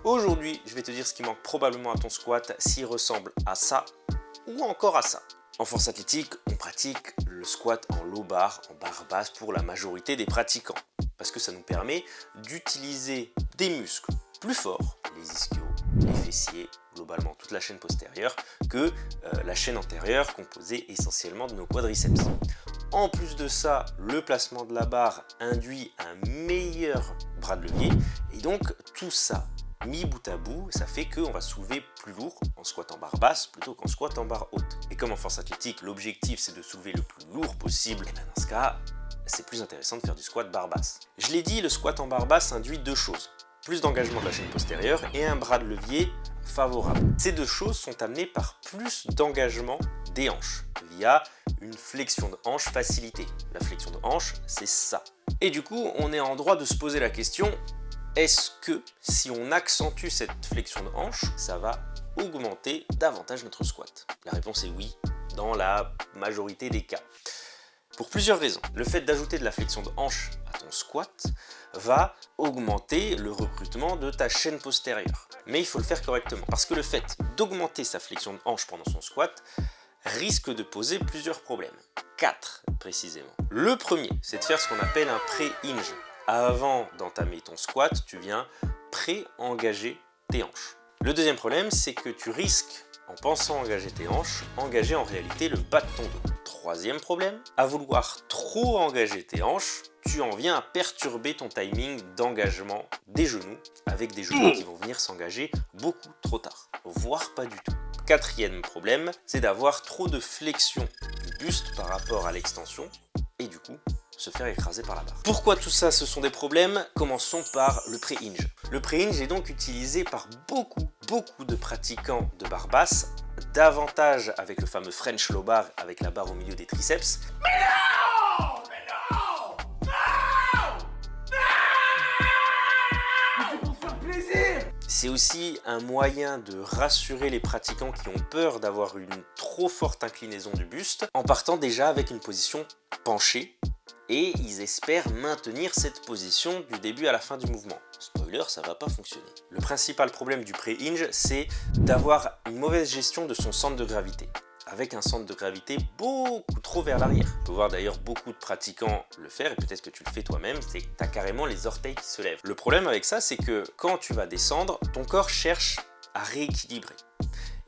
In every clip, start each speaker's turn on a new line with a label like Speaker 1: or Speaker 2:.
Speaker 1: Aujourd'hui, je vais te dire ce qui manque probablement à ton squat, s'il ressemble à ça ou encore à ça. En force athlétique, on pratique le squat en low bar, en barre basse pour la majorité des pratiquants. Parce que ça nous permet d'utiliser des muscles plus forts, les ischios, les fessiers, globalement toute la chaîne postérieure, que la chaîne antérieure composée essentiellement de nos quadriceps. En plus de ça, le placement de la barre induit un meilleur bras de levier et donc tout ça mis bout à bout, ça fait qu'on va soulever plus lourd en squat en barre basse plutôt qu'en squat en barre haute. Et comme en force athlétique, l'objectif c'est de soulever le plus lourd possible, et bien dans ce cas, c'est plus intéressant de faire du squat barre basse. Je l'ai dit, le squat en barre basse induit deux choses. Plus d'engagement de la chaîne postérieure et un bras de levier favorable. Ces deux choses sont amenées par plus d'engagement des hanches via une flexion de hanche facilitée. La flexion de hanche, c'est ça. Et du coup, on est en droit de se poser la question, est-ce que si on accentue cette flexion de hanche, ça va augmenter davantage notre squat? La réponse est oui, dans la majorité des cas. Pour plusieurs raisons. Le fait d'ajouter de la flexion de hanche à ton squat va augmenter le recrutement de ta chaîne postérieure. Mais il faut le faire correctement, parce que le fait d'augmenter sa flexion de hanche pendant son squat risque de poser plusieurs problèmes. 4 précisément. Le premier, c'est de faire ce qu'on appelle un pré-hinge. Avant d'entamer ton squat, tu viens pré-engager tes hanches. Le deuxième problème, c'est que tu risques, en pensant engager tes hanches, engager en réalité le bas de ton dos. Troisième problème, à vouloir trop engager tes hanches, tu en viens à perturber ton timing d'engagement des genoux, avec des genoux qui vont venir s'engager beaucoup trop tard, voire pas du tout. Quatrième problème, c'est d'avoir trop de flexion du buste par rapport à l'extension, et du coup, se faire écraser par la barre. Pourquoi tout ça, ce sont des problèmes? Commençons par le pré-hinge. Le pré-hinge est donc utilisé par beaucoup de pratiquants de barre basse, davantage avec le fameux French low bar, avec la barre au milieu des triceps. C'est aussi un moyen de rassurer les pratiquants qui ont peur d'avoir une trop forte inclinaison du buste, en partant déjà avec une position penchée, et ils espèrent maintenir cette position du début à la fin du mouvement. Spoiler, ça va pas fonctionner. Le principal problème du pré-hinge, c'est d'avoir une mauvaise gestion de son centre de gravité, avec un centre de gravité beaucoup trop vers l'arrière. Tu peux voir d'ailleurs beaucoup de pratiquants le faire, et peut-être que tu le fais toi-même, c'est que tu as carrément les orteils qui se lèvent. Le problème avec ça, c'est que quand tu vas descendre, ton corps cherche à rééquilibrer.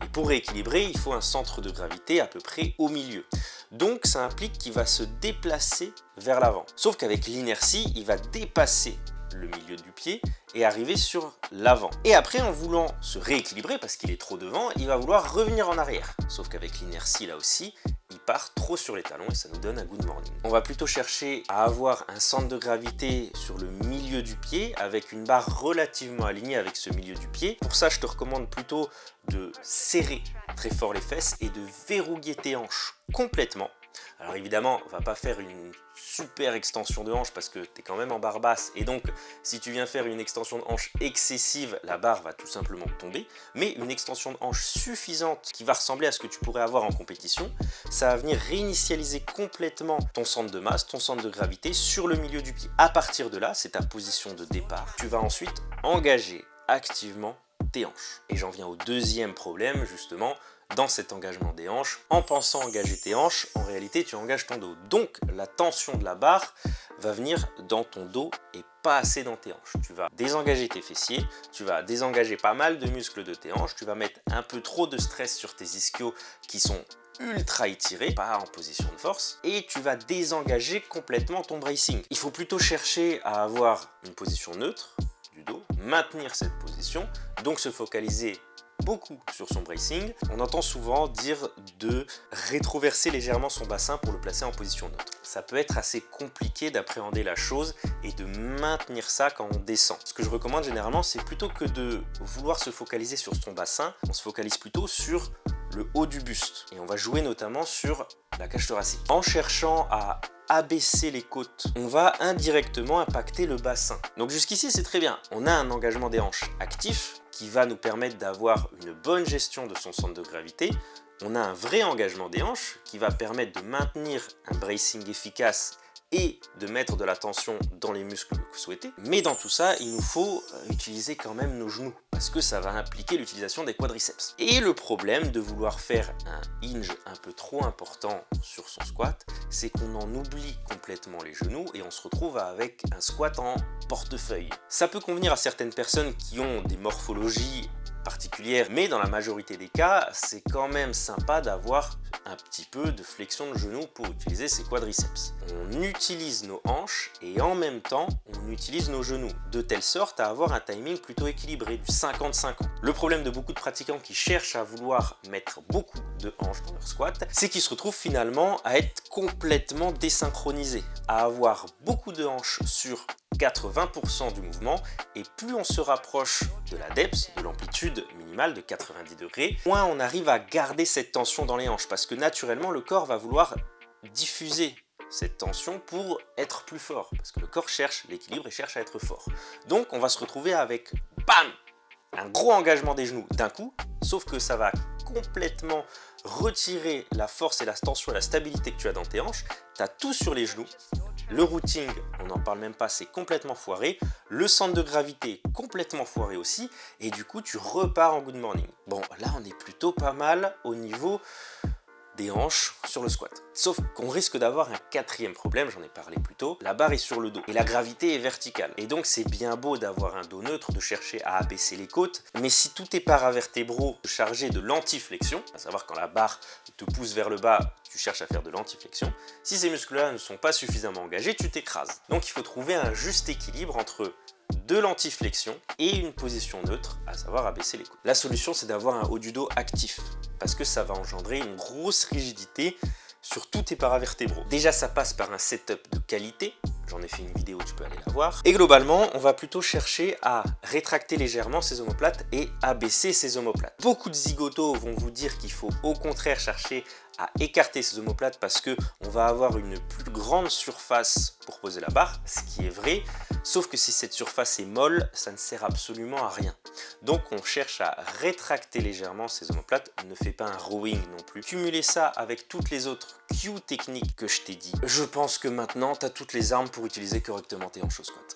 Speaker 1: Et pour rééquilibrer, il faut un centre de gravité à peu près au milieu. Donc ça implique qu'il va se déplacer vers l'avant. Sauf qu'avec l'inertie, il va dépasser le milieu du pied et arriver sur l'avant. Et après, en voulant se rééquilibrer, parce qu'il est trop devant, il va vouloir revenir en arrière. Sauf qu'avec l'inertie, là aussi, il part trop sur les talons et ça nous donne un good morning. On va plutôt chercher à avoir un centre de gravité sur le milieu du pied avec une barre relativement alignée avec ce milieu du pied. Pour ça, je te recommande plutôt de serrer très fort les fesses et de verrouiller tes hanches complètement. Alors évidemment, on va pas faire une super extension de hanche parce que tu es quand même en barre basse et donc si tu viens faire une extension de hanche excessive, la barre va tout simplement tomber, mais une extension de hanche suffisante qui va ressembler à ce que tu pourrais avoir en compétition, ça va venir réinitialiser complètement ton centre de masse, ton centre de gravité sur le milieu du pied. À partir de là, c'est ta position de départ. Tu vas ensuite engager activement tes hanches. Et j'en viens au deuxième problème justement, dans cet engagement des hanches. En pensant engager tes hanches, en réalité tu engages ton dos. Donc la tension de la barre va venir dans ton dos et pas assez dans tes hanches. Tu vas désengager tes fessiers, tu vas désengager pas mal de muscles de tes hanches, tu vas mettre un peu trop de stress sur tes ischios qui sont ultra étirés, pas en position de force, et tu vas désengager complètement ton bracing. Il faut plutôt chercher à avoir une position neutre du dos, maintenir cette position, donc se focaliser beaucoup sur son bracing. On entend souvent dire de rétroverser légèrement son bassin pour le placer en position neutre. Ça peut être assez compliqué d'appréhender la chose et de maintenir ça quand on descend. Ce que je recommande généralement, c'est plutôt que de vouloir se focaliser sur son bassin, on se focalise plutôt sur le haut du buste. Et on va jouer notamment sur la cage thoracique. En cherchant à abaisser les côtes, on va indirectement impacter le bassin. Donc jusqu'ici, c'est très bien. On a un engagement des hanches actif qui va nous permettre d'avoir une bonne gestion de son centre de gravité. On a un vrai engagement des hanches qui va permettre de maintenir un bracing efficace et de mettre de la tension dans les muscles que vous souhaitez. Mais dans tout ça, il nous faut utiliser quand même nos genoux parce que ça va impliquer l'utilisation des quadriceps. Et le problème de vouloir faire un hinge un peu trop important sur son squat, c'est qu'on en oublie complètement les genoux et on se retrouve avec un squat en portefeuille. Ça peut convenir à certaines personnes qui ont des morphologies particulière, mais dans la majorité des cas, c'est quand même sympa d'avoir un petit peu de flexion de genou pour utiliser ces quadriceps. On utilise nos hanches et en même temps, on utilise nos genoux, de telle sorte à avoir un timing plutôt équilibré, du 50-50. Le problème de beaucoup de pratiquants qui cherchent à vouloir mettre beaucoup de hanches dans leur squat, c'est qu'ils se retrouvent finalement à être complètement désynchronisés, à avoir beaucoup de hanches sur 80% du mouvement, et plus on se rapproche de la depth, de l'amplitude minimale de 90 degrés, moins on arrive à garder cette tension dans les hanches, parce que naturellement le corps va vouloir diffuser cette tension pour être plus fort, parce que le corps cherche l'équilibre et cherche à être fort. Donc on va se retrouver avec BAM, un gros engagement des genoux d'un coup, sauf que ça va complètement retirer la force et la tension et la stabilité que tu as dans tes hanches. Tu as tout sur les genoux. Le routing, on n'en parle même pas, c'est complètement foiré. Le centre de gravité, complètement foiré aussi. Et du coup, tu repars en good morning. Bon, là, on est plutôt pas mal au niveau des hanches sur le squat. Sauf qu'on risque d'avoir un quatrième problème, j'en ai parlé plus tôt. La barre est sur le dos et la gravité est verticale. Et donc, c'est bien beau d'avoir un dos neutre, de chercher à abaisser les côtes. Mais si tous tes paravertébraux sont chargés de l'antiflexion, à savoir quand la barre te pousse vers le bas, tu cherches à faire de l'antiflexion. Si ces muscles-là ne sont pas suffisamment engagés, tu t'écrases. Donc, il faut trouver un juste équilibre entre de l'antiflexion et une position neutre, à savoir abaisser les coudes. La solution, c'est d'avoir un haut du dos actif, parce que ça va engendrer une grosse rigidité sur tous tes paravertébraux. Déjà, ça passe par un setup de qualité. J'en ai fait une vidéo, tu peux aller la voir. Et globalement, on va plutôt chercher à rétracter légèrement ces omoplates et abaisser ces omoplates. Beaucoup de zigotos vont vous dire qu'il faut au contraire chercher à écarter ces omoplates parce que on va avoir une plus grande surface pour poser la barre, ce qui est vrai, sauf que si cette surface est molle, ça ne sert absolument à rien. Donc on cherche à rétracter légèrement ces omoplates, ne fais pas un rowing non plus. Cumuler ça avec toutes les autres cues techniques que je t'ai dit. Je pense que maintenant, tu as toutes les armes pour utiliser correctement tes hanches au squat.